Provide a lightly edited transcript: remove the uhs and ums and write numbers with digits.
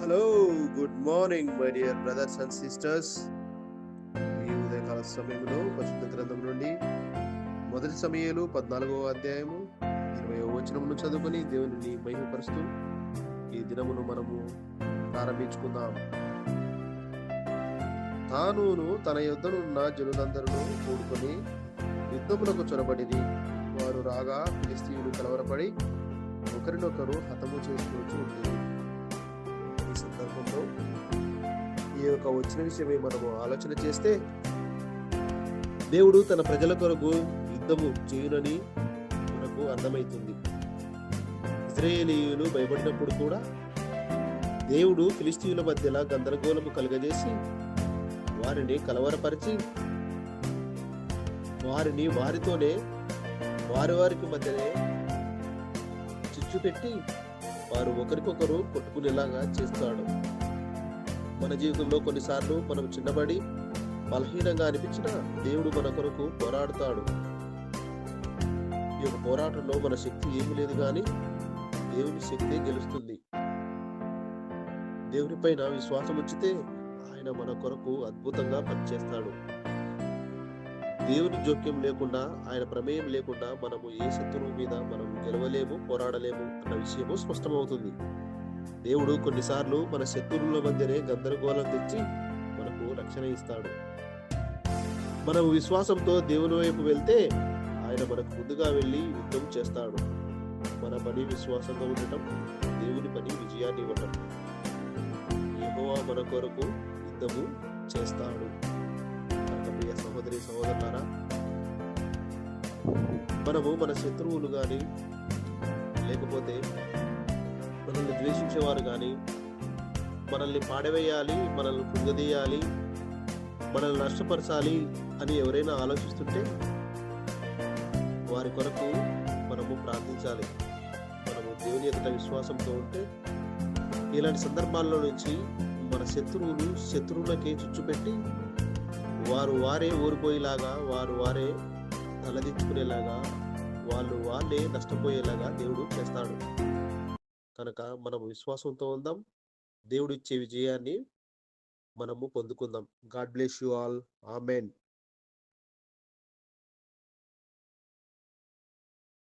Hello, good morning my dear brothers and sisters. ఈ ఉదయకాల సమయంలో పరిశుద్ధ గ్రంథం నుండి మొదటి సమూయేలు 14వ అధ్యాయము 20వ వచనమును చదువుకొని దేవునిని మహిమపరుస్తూ ఈ దినమును మనము ప్రారంభించుకుందాం. తానును తన యొద్దనున్న జనులందరూ కూడుకొని యుద్ధములకు చొరబడిరి. వారు రాగా ఫిలిష్తీయులు కలవరపడి ఒకరినొకరు హతము చేసుకొచ్చి ఉండేది. ఈ సందర్భంలో ఈ యొక్క వచ్చిన విషయమే మనము ఆలోచన చేస్తే, దేవుడు తన ప్రజల కొరకు యుద్ధము చేయునని మనకు అర్థమవుతుంది. ఇశ్రాయేలీయులు భయపడినప్పుడు కూడా దేవుడు ఫిలిష్తీయుల మధ్యలో గందరగోళము కలుగజేసి వారిని కలవరపరిచి వారితోనే వారికి మధ్యనే చిచ్చు పెట్టి వారు ఒకరికొకరు కొట్టుకునేలాగా చేస్తాడు. మన జీవితంలో కొన్నిసార్లు మనం చిన్నబడి బలహీనంగా అనిపించినా దేవుడు మన కొరకు పోరాడుతాడు. ఈ యొక్క పోరాటంలో మన శక్తి ఏమీ లేదు, కానీ దేవుని శక్తి గెలుస్తుంది. దేవుని పైన విశ్వాసం ఉంచితే ఆయన మన కొరకు అద్భుతంగా పనిచేస్తాడు. దేవుని జోక్యం లేకుండా, ఆయన ప్రమేయం లేకుండా మనము ఏ శత్రువు మీద మనం గెలవలేము, పోరాడలేము అన్న విషయము స్పష్టమవుతుంది. దేవుడు కొన్నిసార్లు మన శత్రువుల మధ్యనే గందరగోళం తెచ్చి మనకు రక్షణ ఇస్తాడు. మనము విశ్వాసంతో దేవుని వైపు వెళ్తే ఆయన మనకు ముందుగా వెళ్ళి యుద్ధం చేస్తాడు. మన పని విశ్వాసంగా ఉండటం, దేవుని పని విజయాన్ని ఇవ్వటం. యెహోవా మన కొరకు యుద్ధము చేస్తాడు. ప్రియ సహోదరి సహోదరులారా, మనము మన శత్రువులు కానీ, లేకపోతే మనల్ని ద్వేషించేవారు కానీ, మనల్ని పాడవేయాలి, మనల్ని కృంగదీయాలి, మనల్ని నష్టపరచాలి అని ఎవరైనా ఆలోచిస్తుంటే వారి కొరకు మనము ప్రార్థించాలి. మనము దేవుని ఎదుట విశ్వాసంతో ఉంటే ఇలాంటి సందర్భాల్లో నుంచి మన శత్రువులకే చుచ్చుపెట్టి వారే ఓడిపోయేలాగా, వారే తలదించుకునేలాగా, వాళ్ళే నష్టపోయేలాగా దేవుడు చేస్తాడు. కనుక మనము విశ్వాసంతో ఉందాం. దేవుడు ఇచ్చే విజయాన్ని మనము పొందుకుందాం. God bless you all. Amen.